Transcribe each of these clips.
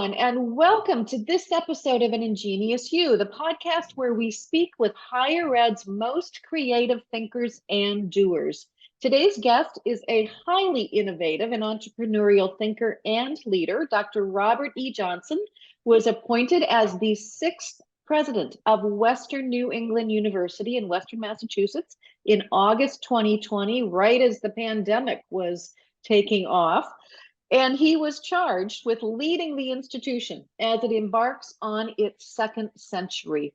everyone, and welcome to this episode of An Ingenious You, the podcast where we speak with higher ed's most creative thinkers and doers. Today's guest is a highly innovative and entrepreneurial thinker and leader. Dr. Robert E. Johnson was appointed as the sixth president of Western New England University in Western Massachusetts in August 2020, right as the pandemic was taking off. And he was charged with leading the institution as it embarks on its second century.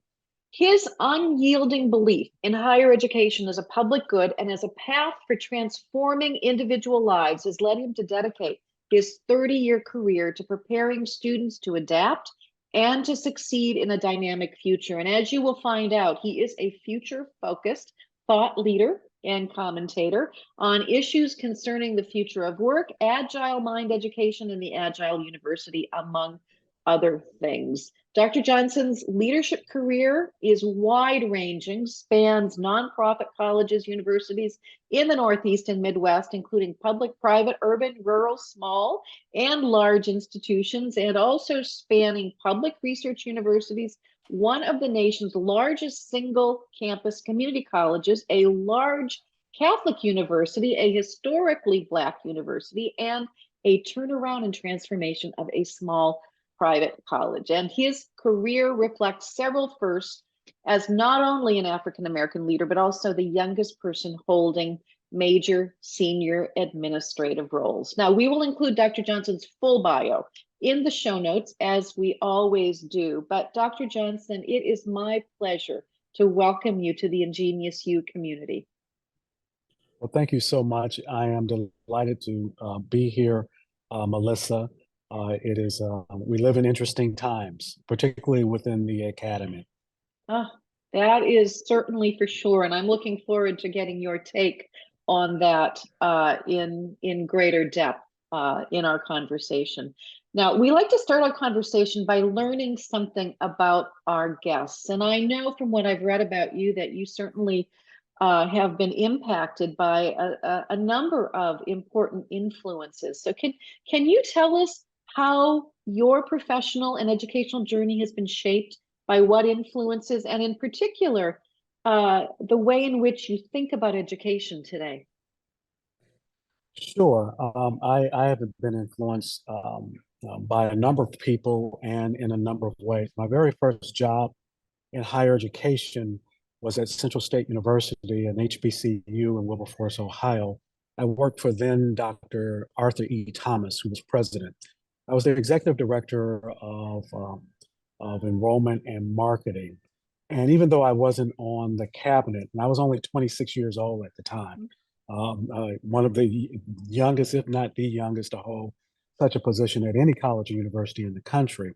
His unyielding belief in higher education as a public good and as a path for transforming individual lives has led him to dedicate his 30-year career to preparing students to adapt and to succeed in a dynamic future. And as you will find out, he is a future-focused thought leader and commentator on issues concerning the future of work, agile mind education, and the Agile University, among other things. Dr. Johnson's leadership career is wide-ranging, spans nonprofit colleges, universities in the Northeast and Midwest, including public, private, urban, rural, small, and large institutions, and also spanning public research universities, one of the nation's largest single campus community colleges, a large Catholic university, a historically Black university, and a turnaround and transformation of a small private college. And his career reflects several firsts as not only an African American leader, but also the youngest person holding major senior administrative roles. Now, we will include Dr. Johnson's full bio in the show notes, as we always do. But Dr. Johnson, it is my pleasure to welcome you to the Ingenious You community. Well, thank you so much. I am delighted to be here, Melissa. We live in interesting times, particularly within the academy. That is certainly for sure. And I'm looking forward to getting your take on that in greater depth in our conversation. Now, we like to start our conversation by learning something about our guests. And I know from what I've read about you that you certainly have been impacted by a number of important influences. So can you tell us how your professional and educational journey has been shaped by what influences, and in particular, the way in which you think about education today? Sure. I have been influenced by a number of people and in a number of ways. My very first job in higher education was at Central State University, an HBCU in Wilberforce, Ohio. I worked for then Dr. Arthur E. Thomas, who was president. I was the executive director of enrollment and marketing. And even though I wasn't on the cabinet, and I was only 26 years old at the time, one of the youngest, if not the youngest, to hold such a position at any college or university in the country.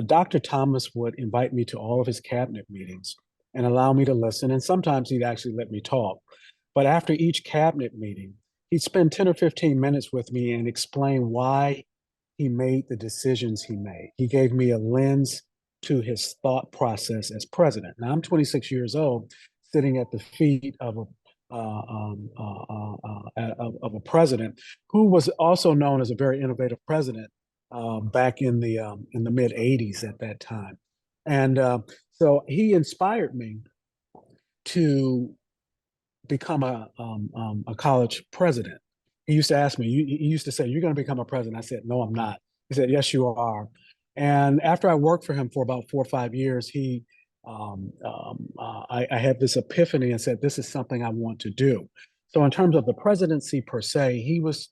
Dr. Thomas would invite me to all of his cabinet meetings and allow me to listen. And sometimes he'd actually let me talk. But after each cabinet meeting, he'd spend 10 or 15 minutes with me and explain why he made the decisions he made. He gave me a lens to his thought process as president. Now, I'm 26 years old, sitting at the feet of a president who was also known as a very innovative president back in the mid 80s at that time. And so he inspired me to become a college president. He used to ask me, he used to say, "You're going to become a president." I said, "No, I'm not." He said, "Yes, you are." And after I worked for him for about 4 or 5 years, I had this epiphany and said, "This is something I want to do." So in terms of the presidency per se, he was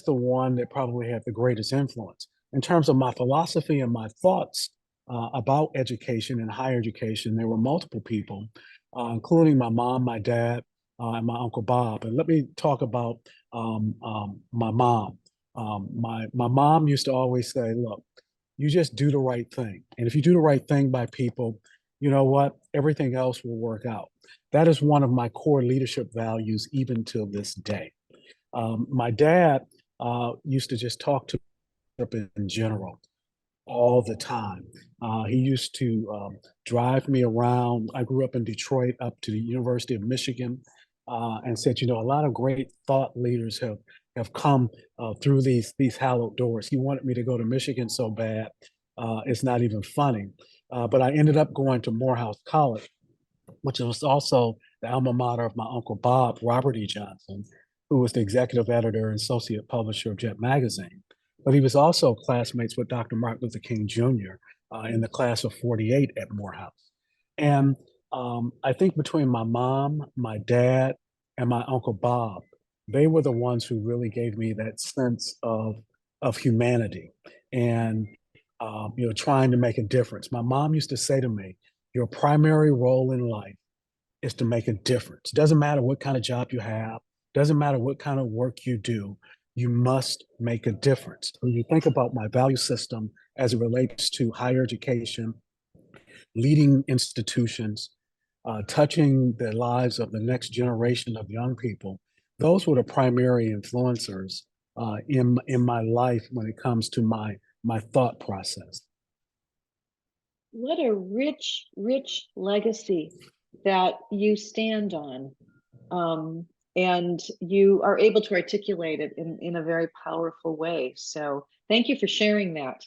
the one that probably had the greatest influence. In terms of my philosophy and my thoughts about education and higher education, there were multiple people, including my mom, my dad, and my Uncle Bob. And let me talk about my mom. My mom used to always say, "Look, you just do the right thing. And if you do the right thing by people, you know what? Everything else will work out." That is one of my core leadership values, even till this day. My dad used to just talk to me in general all the time. He used to drive me around. I grew up in Detroit, up to the University of Michigan, and said, "You know, a lot of great thought leaders have have come through these hallowed doors. He wanted me to go to Michigan so bad, it's not even funny. But I ended up going to Morehouse College, which was also the alma mater of my uncle Bob, Robert E. Johnson, who was the executive editor and associate publisher of Jet Magazine. But he was also classmates with Dr. Martin Luther King Jr. In the class of 48 at Morehouse. And I think between my mom, my dad, and my uncle Bob, they were the ones who really gave me that sense of humanity and trying to make a difference. My mom used to say to me, your primary role in life is to make a difference. Doesn't matter what kind of job you have, doesn't matter what kind of work you do, you must make a difference. When you think about my value system as it relates to higher education, leading institutions, touching the lives of the next generation of young people, those were the primary influencers in my life when it comes to my thought process. What a rich, rich legacy that you stand on. And you are able to articulate it in a very powerful way. So thank you for sharing that.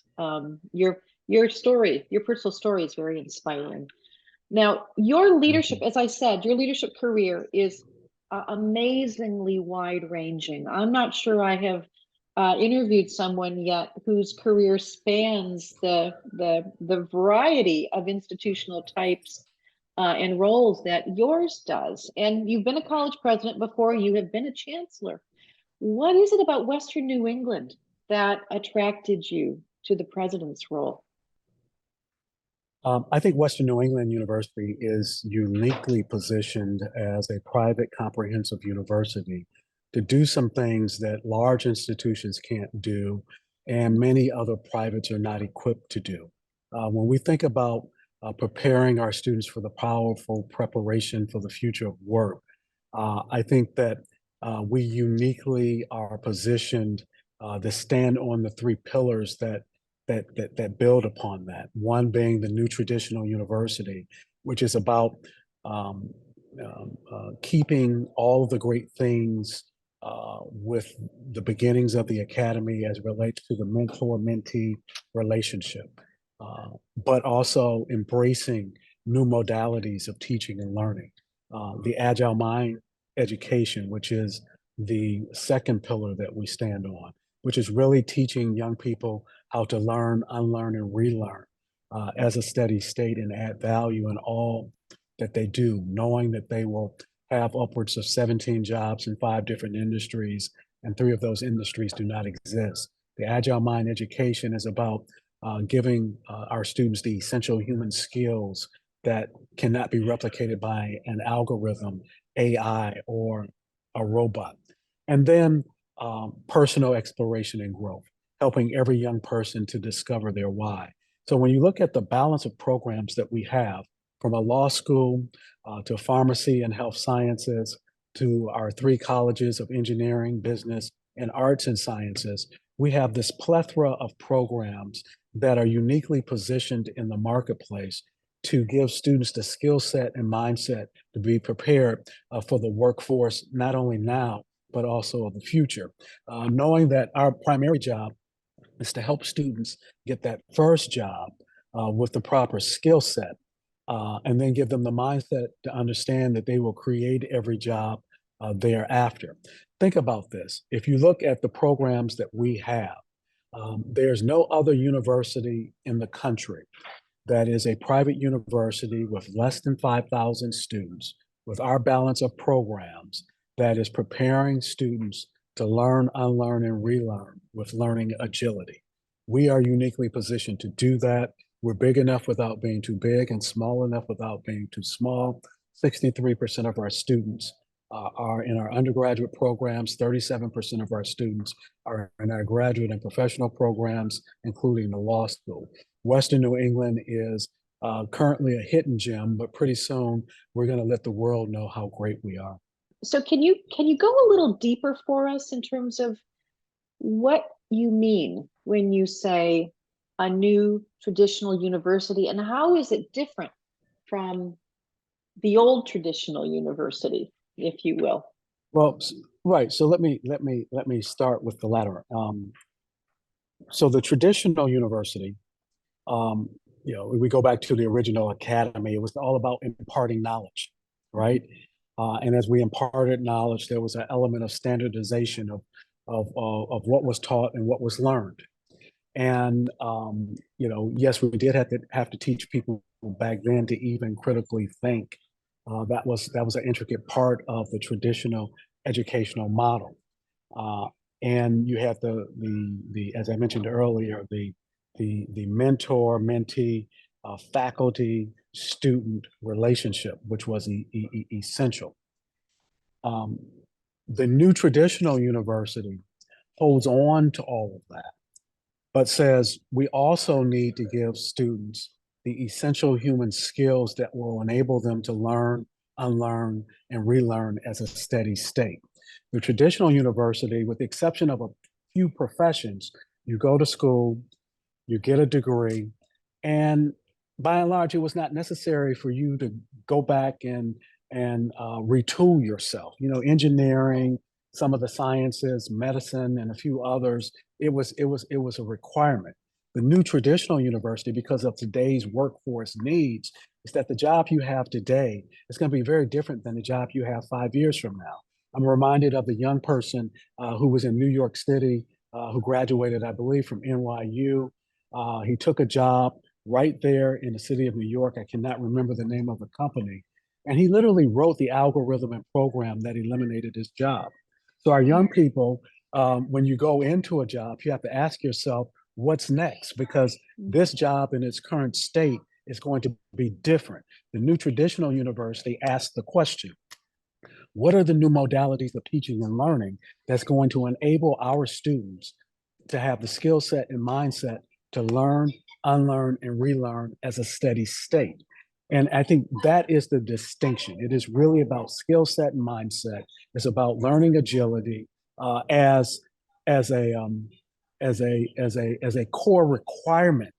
Your story, your personal story is very inspiring. Now, your leadership, as I said, your leadership career is amazingly wide ranging. I'm not sure I have interviewed someone yet whose career spans the variety of institutional types and roles that yours does. And you've been a college president before, you have been a chancellor. What is it about Western New England that attracted you to the president's role? I think Western New England University is uniquely positioned as a private comprehensive university to do some things that large institutions can't do and many other privates are not equipped to do. When we think about preparing our students for the powerful preparation for the future of work, I think that we uniquely are positioned to stand on the three pillars that build upon that. One being the new traditional university, which is about keeping all of the great things with the beginnings of the academy as it relates to the mentor-mentee relationship, but also embracing new modalities of teaching and learning. The Agile Mind education, which is the second pillar that we stand on, which is really teaching young people how to learn, unlearn, and relearn as a steady state and add value in all that they do, knowing that they will have upwards of 17 jobs in 5 different industries, and 3 of those industries do not exist. The Agile Mind education is about giving our students the essential human skills that cannot be replicated by an algorithm, AI, or a robot. And then personal exploration and growth, helping every young person to discover their why. So when you look at the balance of programs that we have, from a law school to pharmacy and health sciences, to our 3 colleges of engineering, business, and arts and sciences, we have this plethora of programs that are uniquely positioned in the marketplace to give students the skill set and mindset to be prepared for the workforce, not only now, but also of the future. Knowing that our primary job is to help students get that first job with the proper skill set, and then give them the mindset to understand that they will create every job thereafter. Think about this. If you look at the programs that we have, there's no other university in the country that is a private university with less than 5,000 students, with our balance of programs, that is preparing students to learn, unlearn, and relearn with learning agility. We are uniquely positioned to do that. We're big enough without being too big and small enough without being too small. 63% of our students are in our undergraduate programs. 37% of our students are in our graduate and professional programs, including the law school. Western New England is currently a hidden gem, but pretty soon we're going to let the world know how great we are. So can you go a little deeper for us in terms of what you mean when you say a new traditional university, and how is it different from the old traditional university, if you will? Well, right. So let me start with the latter. So the traditional university, um, we go back to the original academy. It was all about imparting knowledge, right? And as we imparted knowledge, there was an element of standardization of what was taught and what was learned. And yes, we did have to teach people back then to even critically think. That was an intricate part of the traditional educational model. Uh, and you had the as I mentioned earlier, the mentor mentee faculty student relationship, which was essential. Um, the new traditional university holds on to all of that, but says we also need to give students the essential human skills that will enable them to learn, unlearn, and relearn as a steady state. The traditional university, with the exception of a few professions, you go to school, you get a degree, and by and large, it was not necessary for you to go back and retool yourself. Engineering, some of the sciences, medicine, and a few others. It was a requirement. The new traditional university, because of today's workforce needs, is that the job you have today is going to be very different than the job you have 5 years from now. I'm reminded of the young person who was in New York City, who graduated, I believe, from NYU. He took a job right there in the city of New York. I cannot remember the name of the company. And he literally wrote the algorithm and program that eliminated his job. So, our young people, when you go into a job, you have to ask yourself, what's next? Because this job in its current state is going to be different. The new traditional university asks the question, what are the new modalities of teaching and learning that's going to enable our students to have the skill set and mindset to learn, unlearn, and relearn as a steady state? And I think that is the distinction. It is really about skill set and mindset. It's about learning agility as as a as a core requirement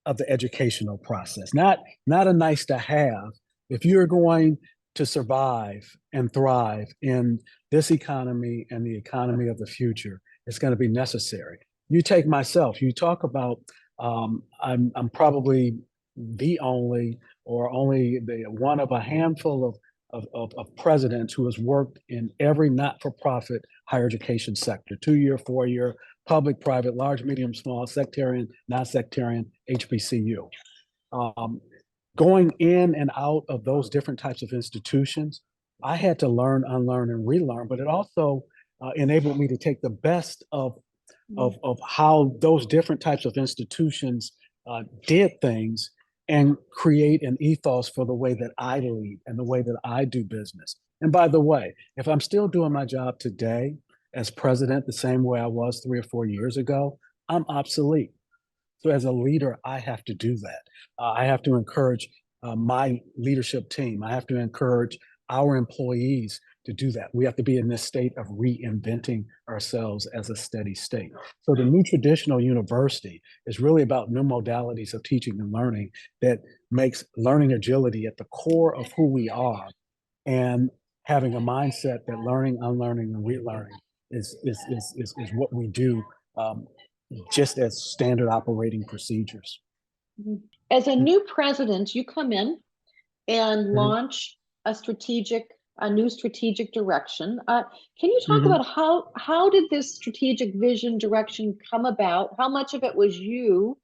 of the educational process, not a nice to have. If you're going to survive and thrive in this economy and the economy of the future, it's going to be necessary. You take myself, you talk about, I'm probably the only or only the one of a handful of presidents who has worked in every not-for-profit higher education sector, 2-year, 4-year, public, private, large, medium, small, sectarian, non-sectarian, HBCU. Um, Going in and out of those different types of institutions, I had to learn, unlearn, and relearn, but it also enabled me to take the best of how those different types of institutions did things and create an ethos for the way that I lead and the way that I do business. And by the way, if I'm still doing my job today as president the same way I was 3 or 4 years ago, I'm obsolete. So as a leader, I have to do that. I have to encourage my leadership team. I have to encourage our employees to do that. We have to be in this state of reinventing ourselves as a steady state. So the new traditional university is really about new modalities of teaching and learning that makes learning agility at the core of who we are, and having a mindset that learning, unlearning, and relearning is what we do, just as standard operating procedures. As a new president, you come in and Mhm. launch a new strategic direction. Can you talk Mhm. about how did this strategic vision direction come about? How much of it was you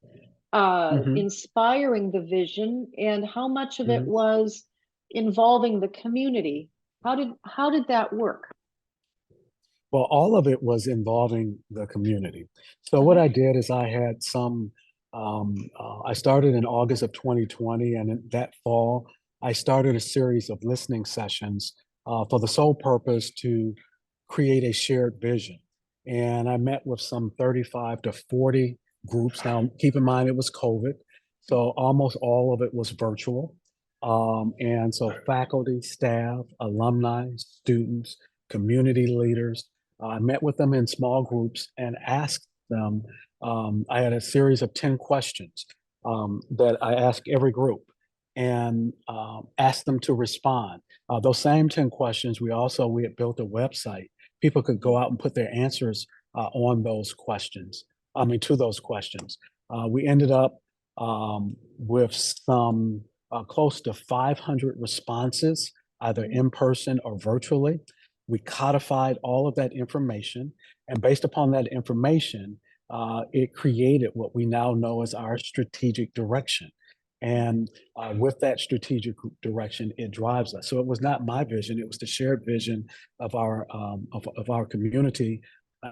Mhm. inspiring the vision, and how much of it Mhm. was involving the community? How did that work? Well, all of it was involving the community. So what Uh-huh. I did is I started in August of 2020, and in that fall, I started a series of listening sessions for the sole purpose to create a shared vision. And I met with some 35 to 40 groups. Now, keep in mind it was COVID, so almost all of it was virtual. And so faculty, staff, alumni, students, community leaders, I met with them in small groups and asked them. I had a series of 10 questions that I asked every group. and asked them to respond. Those same 10 questions, we had built a website. People could go out and put their answers on those questions. I mean, to those questions. We ended up with some close to 500 responses, either in person or virtually. We codified all of that information, and based upon that information, it created what we now know as our strategic direction. And with that strategic direction, it drives us. So it was not my vision; it was the shared vision of our community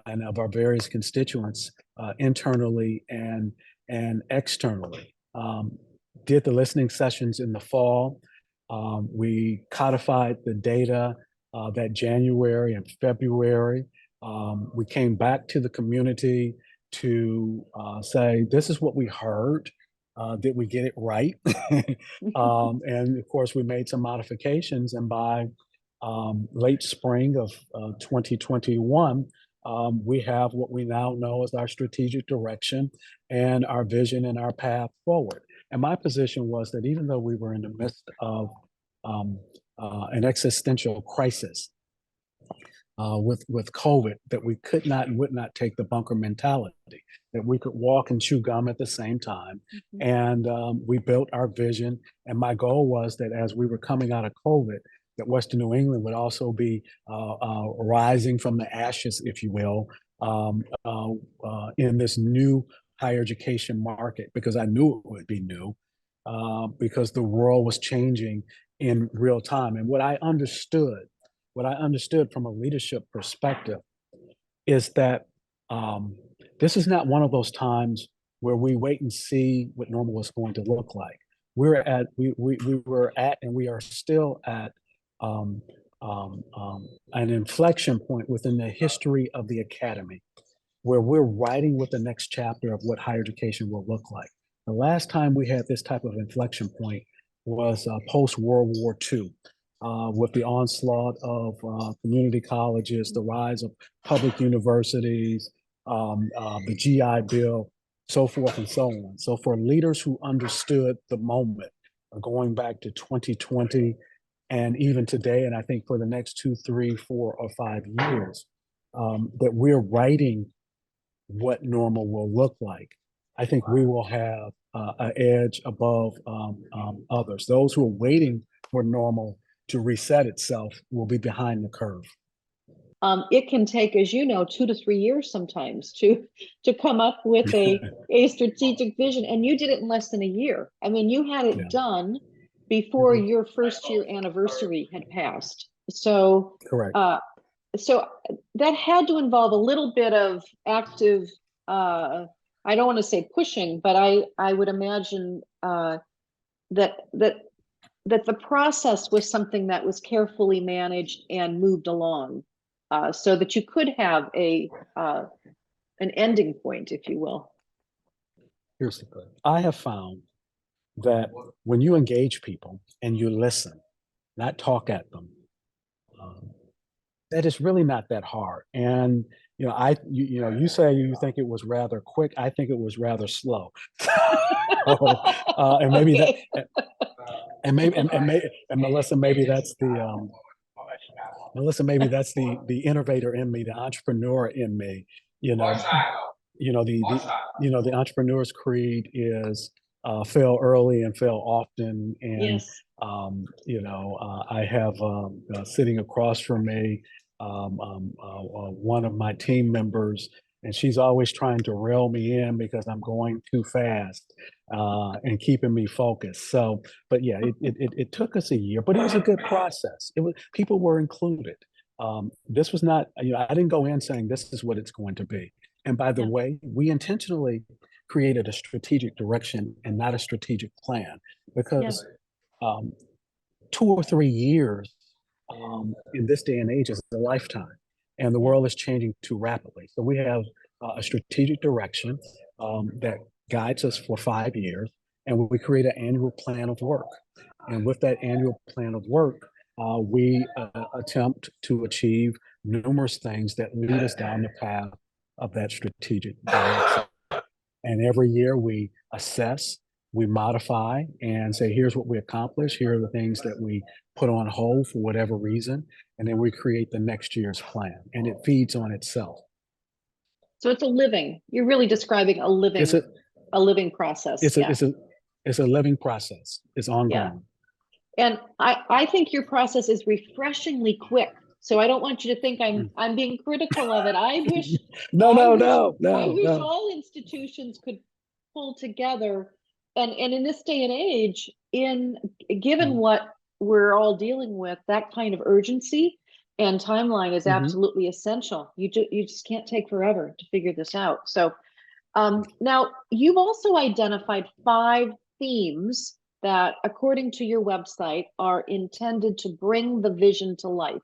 and of our various constituents, internally and externally. Did the listening sessions in the fall. We codified the data that January and February. We came back to the community to say, this is what we heard. Did we get it right? And of course, we made some modifications. And by late spring of 2021, we have what we now know as our strategic direction and our vision and our path forward. And my position was that even though we were in the midst of an existential crisis with COVID, that we could not and would not take the bunker mentality, that we could walk and chew gum at the same time. And we built our vision. And my goal was that as we were coming out of COVID, that Western New England would also be rising from the ashes, if you will, in this new higher education market, because I knew it would be new, because the world was changing in real time. And what I understood from a leadership perspective is that this is not one of those times where we wait and see what normal is going to look like. We were at and we are still at an inflection point within the history of the academy, where we're writing with the next chapter of what higher education will look like. The last time we had this type of inflection point was post-World War II, with the onslaught of community colleges, the rise of public universities, the GI Bill, so forth and so on. So for leaders who understood the moment, going back to 2020 and even today, and I think for the next 2, 3, 4, or 5 years, that we're writing what normal will look like, I think we will have an edge above others. Those who are waiting for normal to reset itself will be behind the curve. It can take, as you know, 2 to 3 years sometimes to come up with a strategic vision, and you did it in less than a year. I mean, you had it done before your first year anniversary had passed. So correct. So that had to involve a little bit of active, I don't want to say pushing, but I would imagine that the process was something that was carefully managed and moved along, so that you could have an ending point, if you will. Here's the thing. I have found that when you engage people and you listen, not talk at them, that is really not that hard. And you say you think it was rather quick. I think it was rather slow. And maybe Okay. and Melissa, maybe that's the innovator in me, the entrepreneur in me. You know, the entrepreneur's creed is fail early and fail often. And Yes. I have sitting across from me one of my team members, and she's always trying to reel me in because I'm going too fast and keeping me focused. So, but yeah, it took us a year, but it was a good process. People were included. This was not, I didn't go in saying this is what it's going to be. And by the way, we intentionally created a strategic direction and not a strategic plan, because 2 or 3 years in this day and age is a lifetime, and the world is changing too rapidly. So we have a strategic direction that guides us for 5 years, and we create an annual plan of work. And with that annual plan of work, we attempt to achieve numerous things that lead us down the path of that strategic direction. And every year we assess we modify and say, here's what we accomplished. Here are the things that we put on hold for whatever reason. And then we create the next year's plan, and it feeds on itself. So it's a living, you're really describing It's a, a living process. it's a, Yeah. it's a, it's a living process. It's Yeah. ongoing. And I think your process is refreshingly quick. So I don't want you to think I'm being critical of it. No, I no, wish no, I no, wish no. all institutions could pull together. And in this day and age, in given what we're all dealing with, that kind of urgency and timeline is Mm-hmm. absolutely essential. You just can't take forever to figure this out. So now, you've also identified 5 themes that, according to your website, are intended to bring the vision to life.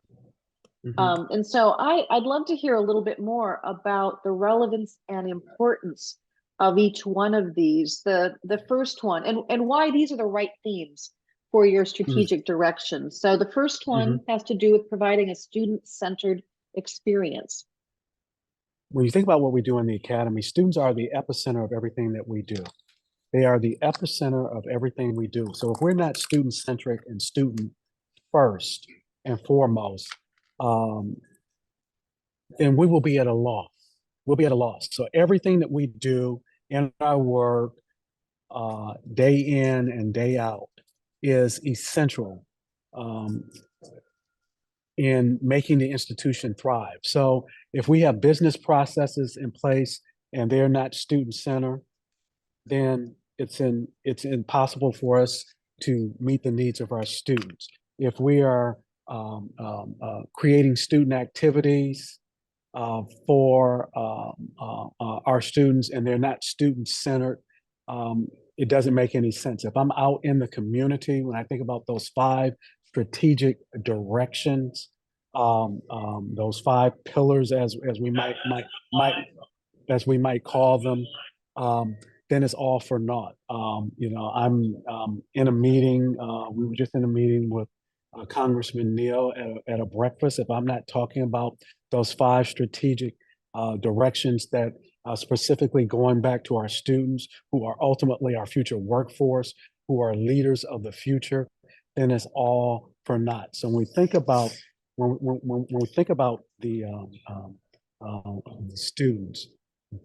Mm-hmm. And so I'd love to hear a little bit more about the relevance and importance of each one of these. The first one, and why these are the right themes for your strategic direction. So the first Mm-hmm. one has to do with providing a student-centered experience. When you think about what we do in the academy, students are the epicenter of everything that we do. They are the epicenter of everything we do. So if we're not student centric and student first and foremost, um, then we will be at a loss. We'll be at a loss. So everything that we do in our work, day in and day out, is essential um, in making the institution thrive. So if we have business processes in place and they're not student centered, then it's impossible for us to meet the needs of our students. If we are creating student activities for our students and they're not student centered, it doesn't make any sense. If I'm out in the community, when I think about those 5 strategic directions, those 5 pillars, as we might as we might call them, um, then it's all for naught. I'm in a meeting. We were just in a meeting with Congressman Neal at a breakfast. If I'm not talking about those 5 strategic directions that specifically going back to our students who are ultimately our future workforce, who are leaders of the future, then it's all for naught. So when we think about the students,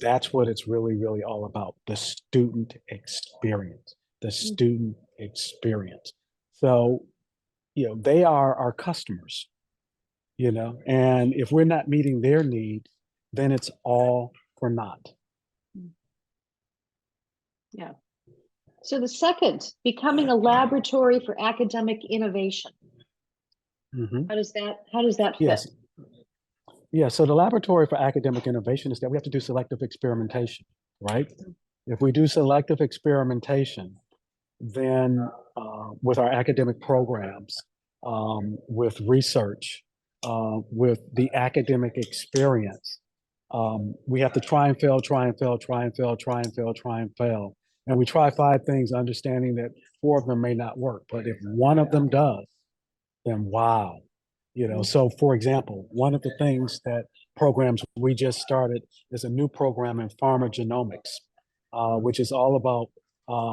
that's what it's really all about, the student experience, the student experience. So they are our customers, and if we're not meeting their need, then it's all for naught. Yeah. So the second, becoming a laboratory for academic innovation. Mm-hmm. How does that fit? Yes. Yeah, so the laboratory for academic innovation is that we have to do selective experimentation, right? If we do selective experimentation, then with our academic programs, with research, with the academic experience, we have to try and fail, try and fail, try and fail, try and fail, try and fail. And we try 5 things, understanding that 4 of them may not work. But if one of them does, then wow. So for example, one of the things that programs we just started is a new program in pharmacogenomics, which is all about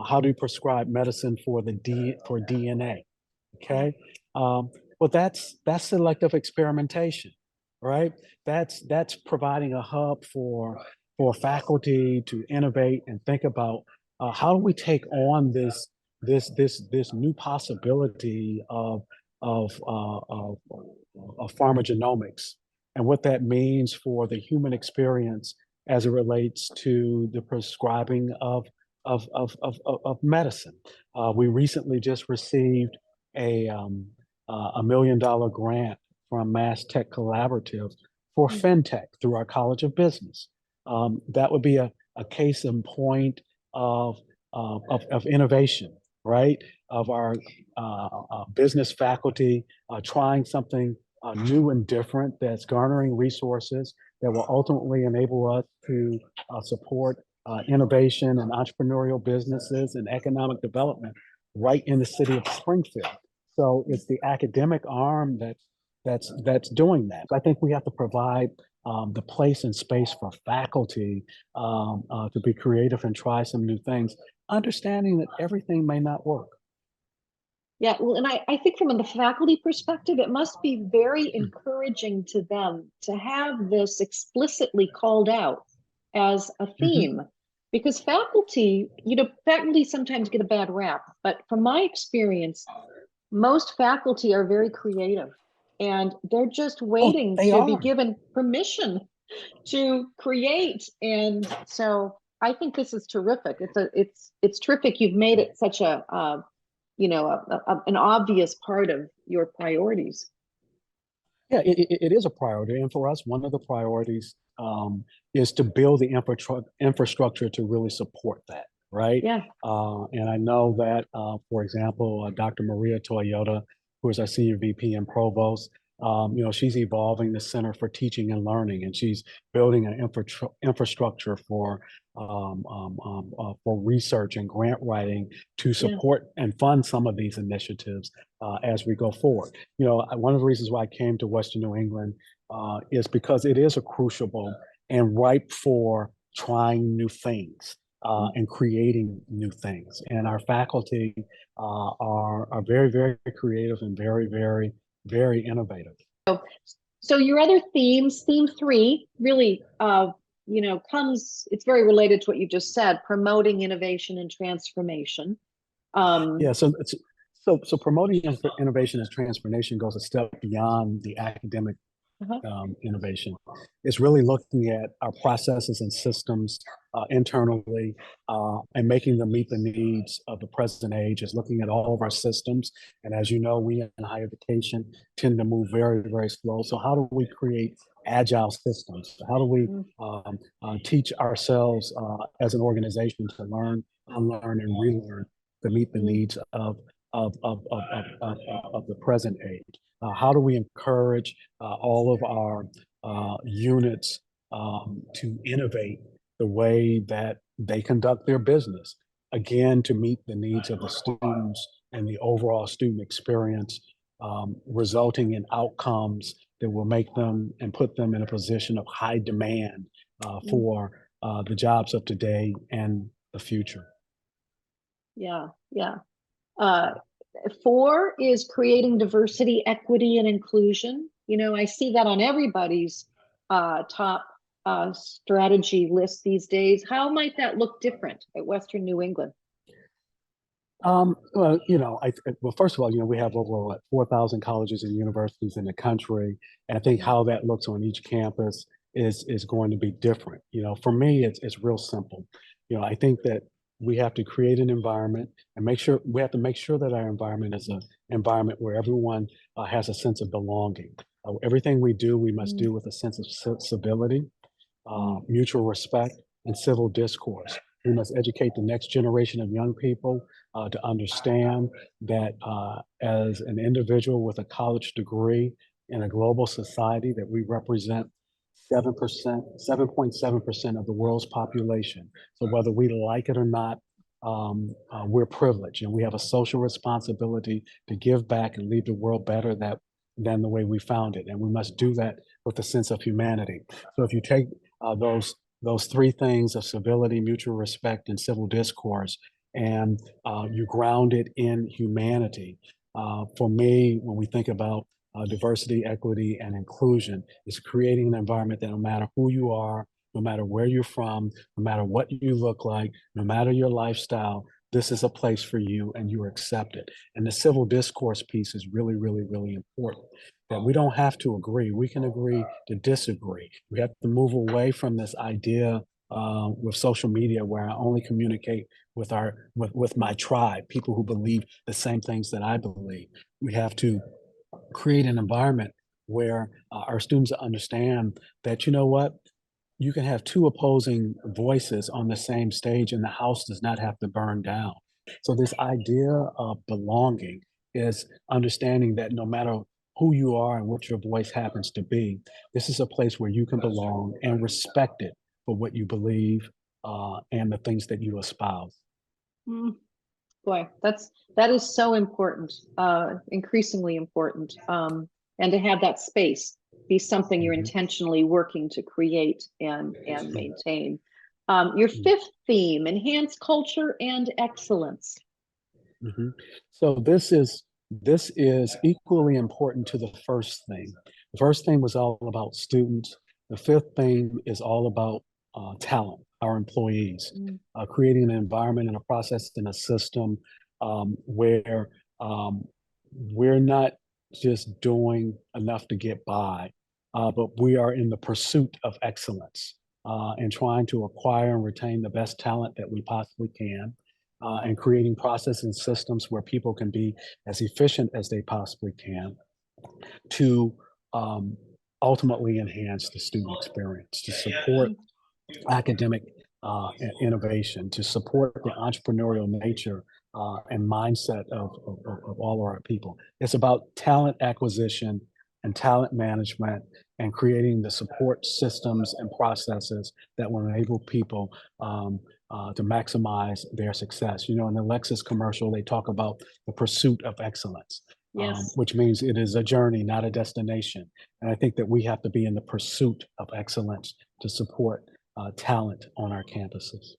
how do you prescribe medicine for for DNA. Okay, well that's selective experimentation, right? That's providing a hub for faculty to innovate and think about how do we take on this new possibility of pharmacogenomics and what that means for the human experience as it relates to the prescribing of medicine. We recently just received a $1 million grant from Mass Tech Collaborative for fintech through our College of Business. That would be a case in point of innovation, right? Of our business faculty trying something new and different that's garnering resources that will ultimately enable us to support innovation and entrepreneurial businesses and economic development right in the city of Springfield. So it's the academic arm that's doing that. I think we have to provide the place and space for faculty to be creative and try some new things, understanding that everything may not work. Yeah, well, and I think from the faculty perspective, it must be very encouraging to them to have this explicitly called out as a Mhm. theme. Because faculty, faculty sometimes get a bad rap, but from my experience, most faculty are very creative and they're just Oh, waiting they to be are. given permission to create. And so I think this is terrific. It's terrific. You've made it such an obvious part of your priorities. Yeah, it is a priority. And for us, one of the priorities is to build the infrastructure to really support that, right? Yeah, And I know that, for example, Dr. Maria Toyota, who is our senior VP and provost, she's evolving the Center for Teaching and Learning, and she's building an infrastructure for research and grant writing to yeah. support and fund some of these initiatives as we go forward. One of the reasons why I came to Western New England is because it is a crucible and ripe for trying new things and creating new things. And our faculty are very, very creative and very, very, very innovative. So your other themes, theme three, really, it's very related to what you just said, promoting innovation and transformation. Um, Yeah, so promoting innovation and transformation goes a step beyond the academic uh-huh, innovation. It's really looking at our processes and systems internally and making them meet the needs of the present age. Is looking at all of our systems. And as you know, we in higher education tend to move very, very slow. So how do we create agile systems? How do we mm, teach ourselves as an organization to learn, unlearn, and relearn to meet the mm, needs of the present age? How do we encourage all of our units to innovate the way that they conduct their business? Again, to meet the needs of the students and the overall student experience, resulting in outcomes that will make them and put them in a position of high demand mm, for the jobs of today and the future. yeah, yeah. Uh, Four is creating diversity, equity, and inclusion. I see that on everybody's top strategy list these days. How might that look different at Western New England? Well, first of all, we have over what, 4,000 colleges and universities in the country, and I think Mm, how that looks on each campus is going to be different. For me, it's real simple. I think that we have to create an environment and we have to make sure that our environment is an environment where everyone has a sense of belonging. Everything we do, we must mm, do with a sense of civility, mm, mutual respect, and civil discourse. We must educate the next generation of young people to understand that as an individual with a college degree in a global society, that we represent 7.7% of the world's population. So whether we like it or not, we're privileged and we have a social responsibility to give back and leave the world better than the way we found it. And we must do that with a sense of humanity. So if you take those three things of civility, mutual respect, and civil discourse, and you ground it in humanity. For me, when we think about diversity, equity, and inclusion, is creating an environment that no matter who you are, no matter where you're from, no matter what you look like, no matter your lifestyle, this is a place for you and you are accepted. And the civil discourse piece is really, really, really important. That we don't have to agree. We can agree to disagree. We have to move away from this idea with social media where I only communicate with my tribe, people who believe the same things that I believe. We have to create an environment where our students understand that, you know what, you can have two opposing voices on the same stage and the house does not have to burn down. So this idea of belonging is understanding that no matter who you are and what your voice happens to be, this is a place where you can belong and respected for what you believe and the things that you espouse. mm. Boy, that is so important, increasingly important, and to have that space. be something you're Mhm. intentionally working to create and maintain. Your Mhm. fifth theme: enhance culture and excellence. Mhm. So this is equally important to the first thing. The first thing was all about students. The fifth thing is all about talent, our employees, Mm. creating an environment and a process and a system where we're not just doing enough to get by, but we are in the pursuit of excellence and trying to acquire and retain the best talent that we possibly can and creating processes and systems where people can be as efficient as they possibly can to um, ultimately enhance the student experience, to support Mm. academic innovation, to support the entrepreneurial nature and mindset of all of our people. It's about talent acquisition and talent management and creating the support systems and processes that will enable people to maximize their success. You know, in the Lexus commercial, they talk about the pursuit of excellence, Yes. which means it is a journey, not a destination. And I think that we have to be in the pursuit of excellence to support talent on our campuses.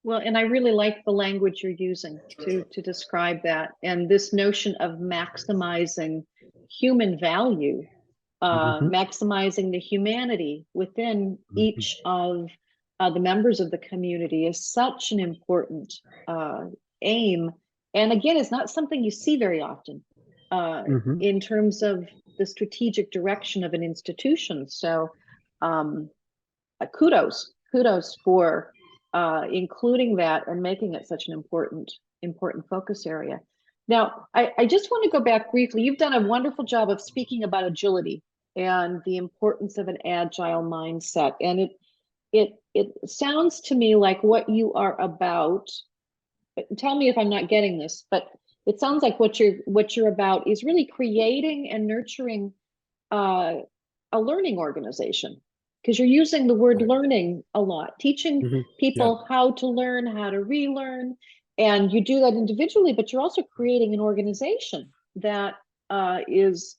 Well, and I really like the language you're using to describe that, and this notion of maximizing human value, Hmm. maximizing the humanity within each Hmm. of the members of the community is such an important uh, aim. And again, it's not something you see very often uh, Hmm. in terms of the strategic direction of an institution. So, um, kudos for including that and making it such an important focus area. Now, I just want to go back briefly. You've done a wonderful job of speaking about agility and the importance of an agile mindset, and it sounds to me like what you are about. Tell me if I'm not getting this, but it sounds like what you're about is really creating and nurturing uh, a learning organization, because you're using the word Right. learning a lot, teaching Hmm. Yeah. people how to learn, how to relearn. And you do that individually, but you're also creating an organization that uh, is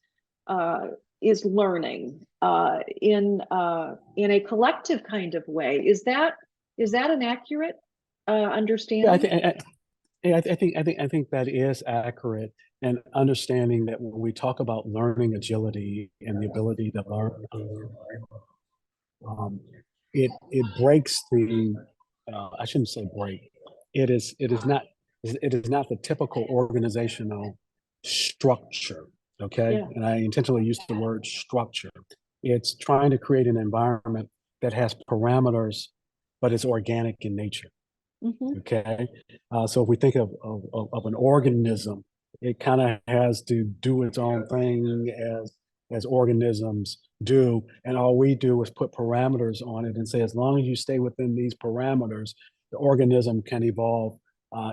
uh, is learning in a collective kind of way. Is that an accurate Yeah. understanding? I think that is accurate. And understanding that when we talk about learning agility and the ability to learn, um, it breaks the I shouldn't say break. It is not the typical organizational structure. Okay, Yeah. and I intentionally use the word structure. It's trying to create an environment that has parameters, but it's organic in nature. Hmm. Okay, so if we think of an organism, it kind of has to do its own thing as organisms do, and all we do is put parameters on it and say, as long as you stay within these parameters, the organism can evolve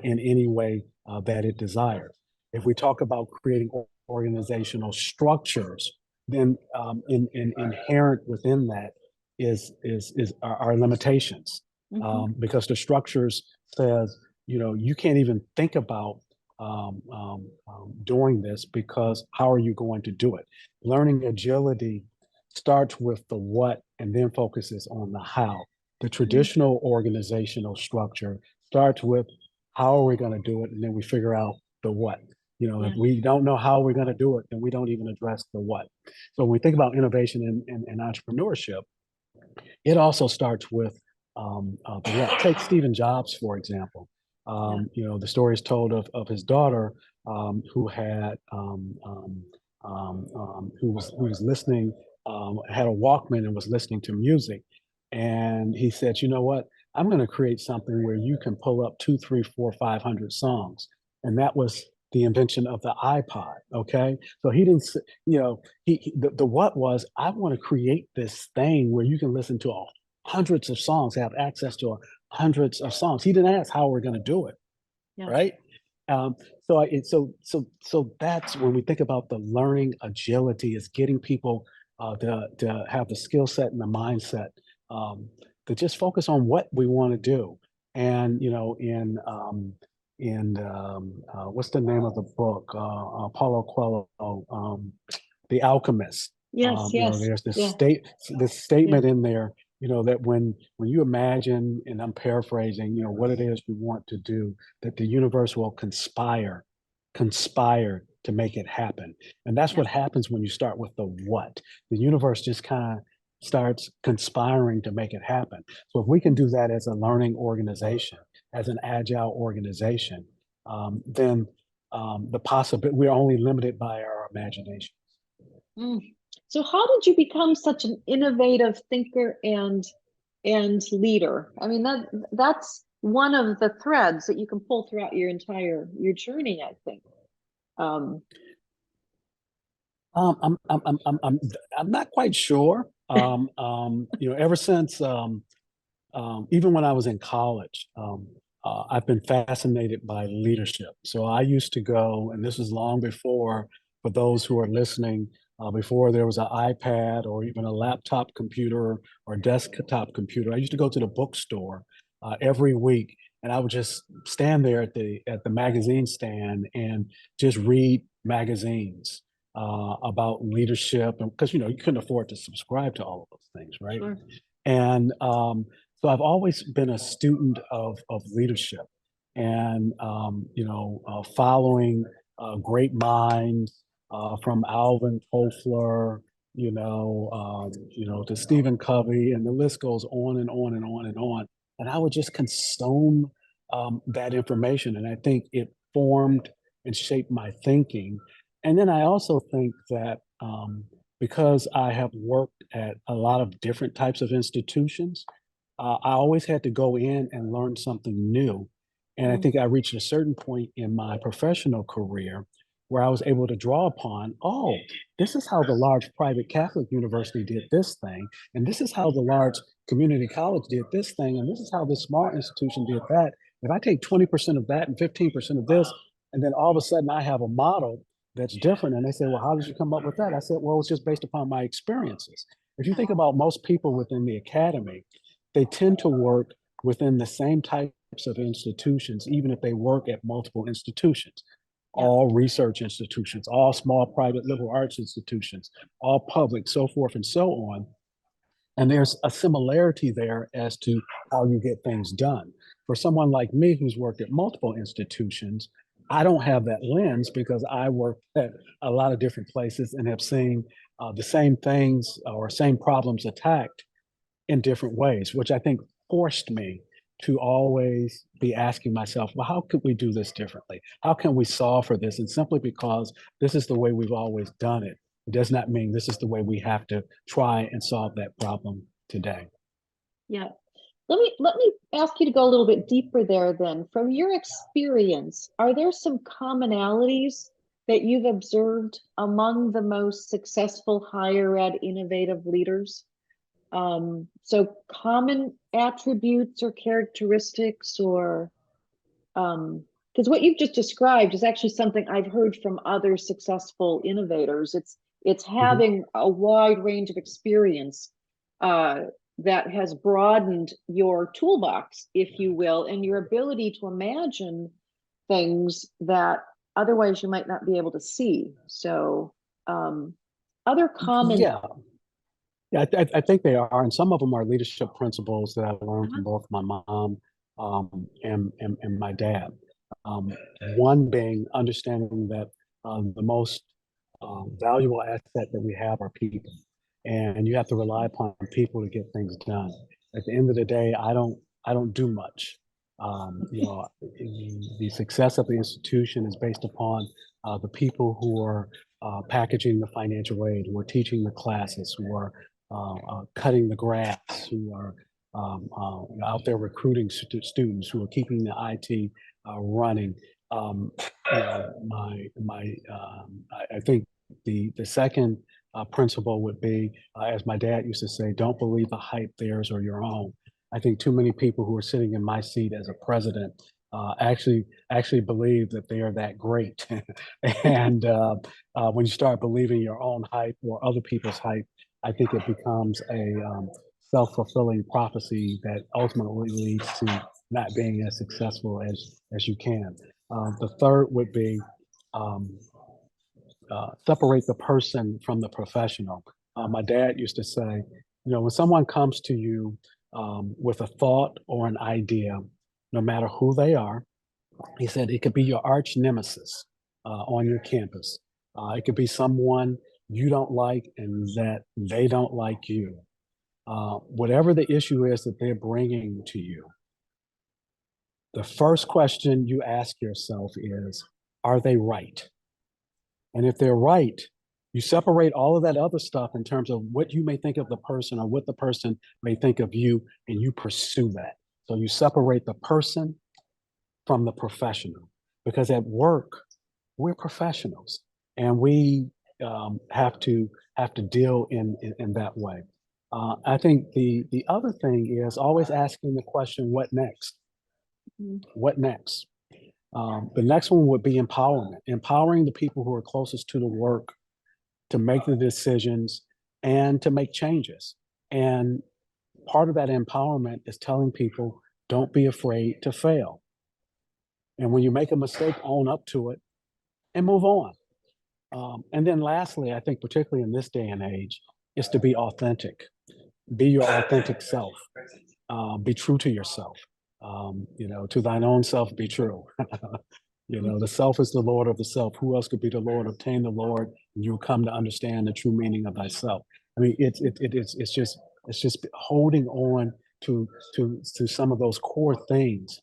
in any way that it desires. If we talk about creating organizational structures, then inherent within that is our limitations, Hmm. because the structures says, you can't even think about doing this, because how are you going to do it? Learning agility starts with the what and then focuses on the how. The traditional organizational structure starts with how are we going to do it, and then we figure out the what. If Yeah. we don't know how we're going to do it, then we don't even address the what. So when we think about innovation and entrepreneurship, it also starts with the what. Take Stephen Jobs, for example. Yeah. The story is told of his daughter who was listening, had a Walkman and was listening to music, and he said, "You know what? I'm going to create something where you can pull up two, three, four, 500 songs," and that was the invention of the iPod. Okay, so he didn't, the what was, I want to create this thing where you can listen to hundreds of songs, have access to hundreds of songs. He didn't ask how we're going to do it, Yeah. right? Um, so that's when we think about the learning agility, is getting people to have the skill set and the mindset um, to just focus on what we want to do. And what's the name of the book? Paulo Coelho, The Alchemist. Yes, yes, There's yeah, this yeah. statement in there, that when you imagine, and I'm paraphrasing, what it is we want to do, that the universe will conspire to make it happen. And that's Yeah. what happens when you start with the what. The universe just kind of starts conspiring to make it happen. So if we can do that as a learning organization, as an agile organization, then the possibility, we're only limited by our imagination. Mm. So how did you become such an innovative thinker and leader? I mean, that's one of the threads that you can pull throughout your journey, I think. Um, I'm not quite sure. Ever since even when I was in college, I've been fascinated by leadership. So I used to go, and this is long before, for those who are listening, before there was an iPad or even a laptop computer or desktop computer. I used to go to the bookstore every week, and I would just stand there at the magazine stand and just read magazines about leadership, and because you couldn't afford to subscribe to all of those things, right? sure. And so I've always been a student of leadership, and following great minds from Alvin Toffler, to Stephen Covey, and the list goes on and on and on and on. And I would just consume that information, and I think it formed and shaped my thinking. And then I also think that because I have worked at a lot of different types of institutions, I always had to go in and learn something new. And I Mm, think I reached a certain point in my professional career where I was able to draw upon, oh, this is how the large private Catholic university did this thing. And this is how the large community college did this thing. And this is how this small institution did that. If I take 20% of that and 15% of this, and then all of a sudden I have a model that's different. And they say, well, how did you come up with that? I said, well, it's just based upon my experiences. If you yeah, think about most people within the academy, they tend to work within the same types of institutions, even if they work at multiple institutions, yeah, all research institutions, all small private liberal arts institutions, all public, so forth and so on. And there's a similarity there as to how you get things done. For someone like me who's worked at multiple institutions, I don't have that lens because I worked at a lot of different places and have seen the same things or same problems attacked in different ways, which I think forced me to always be asking myself, well, how could we do this differently? How can we solve for this? And simply because this is the way we've always done it, it does not mean this is the way we have to try and solve that problem today. yeah. Let me ask you to go a little bit deeper there then. From your experience, are there some commonalities that you've observed among the most successful higher ed innovative leaders? So common attributes or characteristics or because what you've just described is actually something I've heard from other successful innovators. It's Mhm. having a wide range of experience uh, that has broadened your toolbox, if you will, and your ability to imagine things that otherwise you might not be able to see. So, um, other common. Yeah, yeah, I think they are, and some of them are leadership principles that I learned Uh-huh. from both my mom and my dad. Um, One being understanding that the most valuable asset that we have are people, and you have to rely upon people to get things done. At the end of the day, I don't do much. The success of the institution is based upon the people who are packaging the financial aid, who are teaching the classes, who are cutting the grass, who are out there recruiting students, who are keeping the IT running. Um, I think the second principle would be, as my dad used to say, don't believe the hype, theirs or your own. I think too many people who are sitting in my seat as a president actually believe that they are that great. And when you start believing your own hype or other people's hype, I think it becomes a self-fulfilling prophecy that ultimately leads to not being as successful as you can. The third would be um, separate the person from the professional. My dad used to say, when someone comes to you with a thought or an idea, no matter who they are, he said it could be your arch nemesis on your campus. It could be someone you don't like and that they don't like you. Whatever the issue is that they're bringing to you, the first question you ask yourself is, are they right? And if they're right, you separate all of that other stuff in terms of what you may think of the person or what the person may think of you, and you pursue that. So you separate the person from the professional, because at work we're professionals, and we have to deal in that way. I think the other thing is always asking the question, what next? Mhm. What next? The next one would be empowerment, empowering the people who are closest to the work to make the decisions and to make changes. And part of that empowerment is telling people, don't be afraid to fail. And when you make a mistake, own up to it and move on. And then lastly, I think particularly in this day and age, is to be authentic. Be your authentic self. Be true to yourself. To thine own self be true. The self is the Lord of the self. Who else could be the Lord? Obtain the Lord, and you'll come to understand the true meaning of thyself. I mean, it's just holding on to some of those core things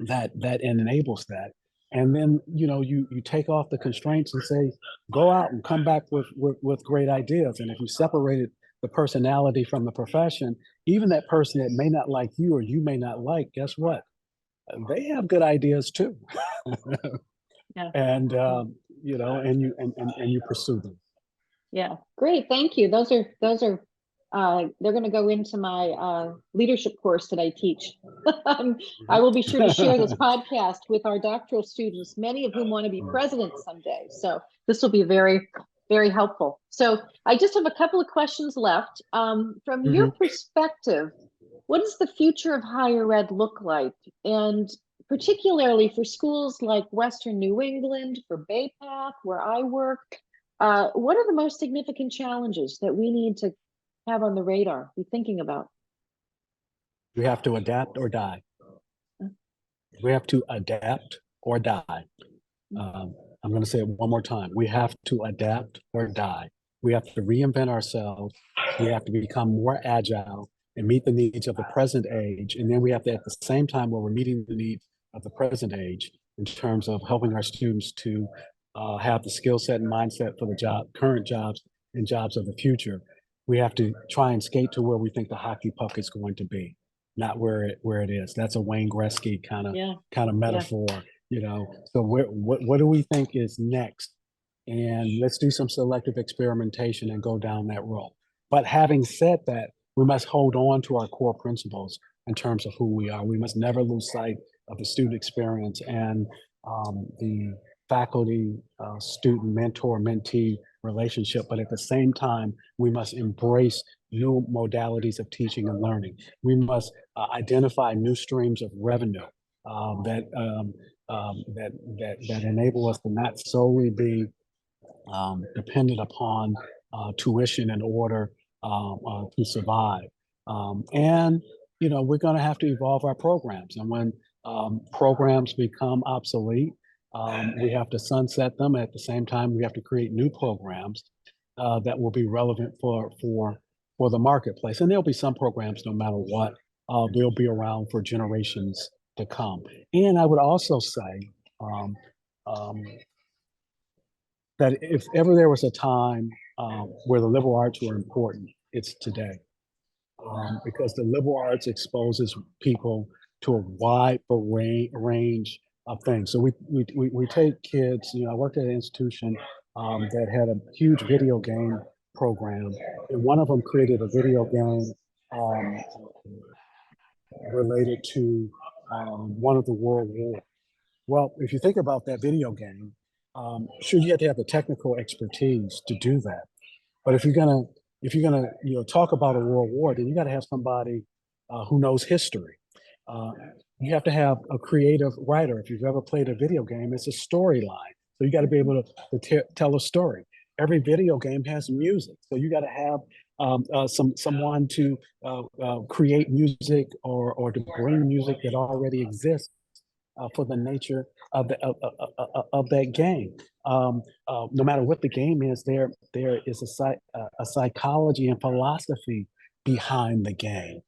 that enables that. And then you take off the constraints and say, go out and come back with great ideas. And if you separated the personality from the profession, even that person that may not like you or you may not like, guess what? They have good ideas too. Yeah. And and you pursue them. Yeah, great. Thank you. Those are they're going to go into my leadership course that I teach. I will be sure to share this podcast with our doctoral students, many of whom want to be presidents someday. So this will be very, very helpful. So I just have a couple of questions left. From your perspective, what does the future of higher ed look like? And particularly for schools like Western New England, for Bay Path, where I work, what are the most significant challenges that we need to have on the radar, be thinking about? We have to adapt or die. We have to adapt or die. I'm going to say it one more time. We have to adapt or die. We have to reinvent ourselves. We have to become more agile and meet the needs of the present age. And then we have to, at the same time, while we're meeting the needs of the present age, in terms of helping our students to have the skill set and mindset for the current jobs and jobs of the future, we have to try and skate to where we think the hockey puck is going to be, not where it is. That's a Wayne Gretzky kind of metaphor. So what do we think is next? And let's do some selective experimentation and go down that road. But having said that, we must hold on to our core principles in terms of who we are. We must never lose sight of the student experience and the faculty, student, mentor, mentee relationship. But at the same time, we must embrace new modalities of teaching and learning. We must identify new streams of revenue that enable us to not solely be dependent upon tuition in order to survive. And we're going to have to evolve our programs. And when programs become obsolete, we have to sunset them. At the same time, we have to create new programs that will be relevant for the marketplace. And there'll be some programs, no matter what, they'll be around for generations to come. And I would also say um, that if ever there was a time where the liberal arts were important, it's today. Because the liberal arts exposes people to a wide range of things. So we take kids, I worked at an institution that had a huge video game program, and one of them created a video game um, related to one of the world wars. Well, if you think about that video game, sure, you have to have the technical expertise to do that. But if you're gonna talk about a world war, then you got to have somebody who knows history. Uh, you have to have a creative writer. If you've ever played a video game, it's a storyline. So you got to be able to tell a story. every video game has music. So you got to have someone to create music or to bring music that already exists for the nature of that game. No matter what the game is, there is a psychology and philosophy behind the game.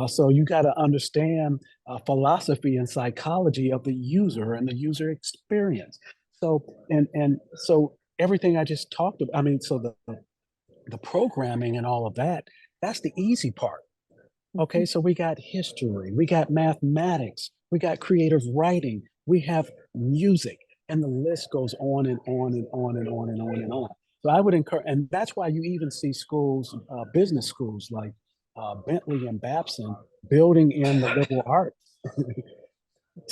So you got to understand philosophy and psychology of the user and the user experience. So and so everything I just talked about. I mean, so the programming and all of that, that's the easy part. Okay, so we got history, we got mathematics, we got creative writing, we have music, and the list goes on and on and on and on and on and on. So I would encourage, and that's why you even see schools, business schools like Bentley and Babson, building in the liberal arts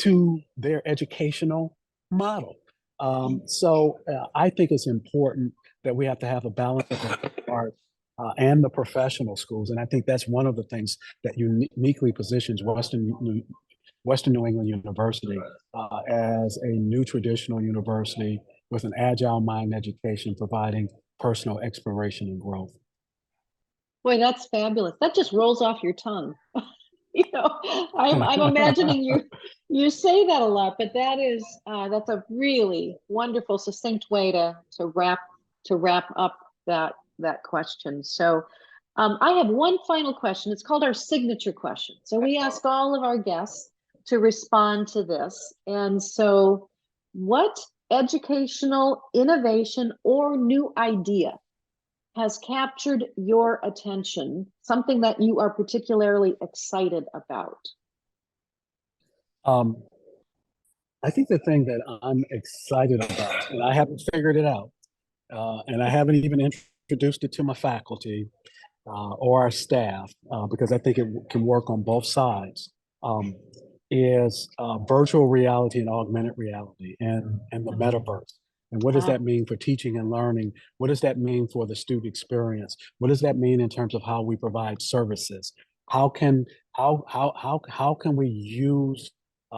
to their educational model. I think it's important that we have to have a balance of the arts and the professional schools, and I think that's one of the things that uniquely positions Western New England University as a new traditional university with an agile mind education, providing personal exploration and growth. Boy, that's fabulous. That just rolls off your tongue. You know, I'm imagining you say that a lot, but that's a really wonderful, succinct way to wrap up that question. So I have one final question. It's called our signature question. So we ask all of our guests to respond to this. And so, what educational innovation or new idea has captured your attention, something that you are particularly excited about? I think the thing that I'm excited about, and I haven't figured it out, and I haven't even introduced it to my faculty or our staff, because I think it can work on both sides, is virtual reality and augmented reality and the metaverse. And what does that mean for teaching and learning? What does that mean for the student experience? What does that mean in terms of how we provide services? How can how can we use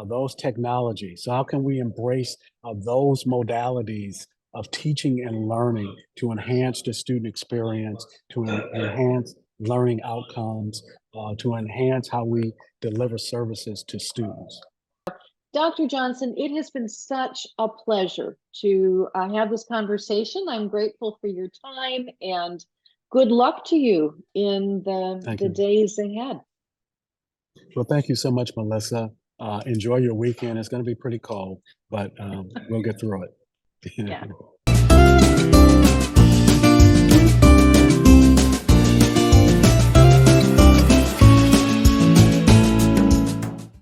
those technologies? So how can we embrace those modalities of teaching and learning to enhance the student experience, to enhance learning outcomes, to enhance how we deliver services to students? Dr. Johnson, it has been such a pleasure to have this conversation. I'm grateful for your time, and good luck to you in the days ahead. Well, thank you so much, Melissa. Enjoy your weekend. It's going to be pretty cold, but we'll get through it. Yeah.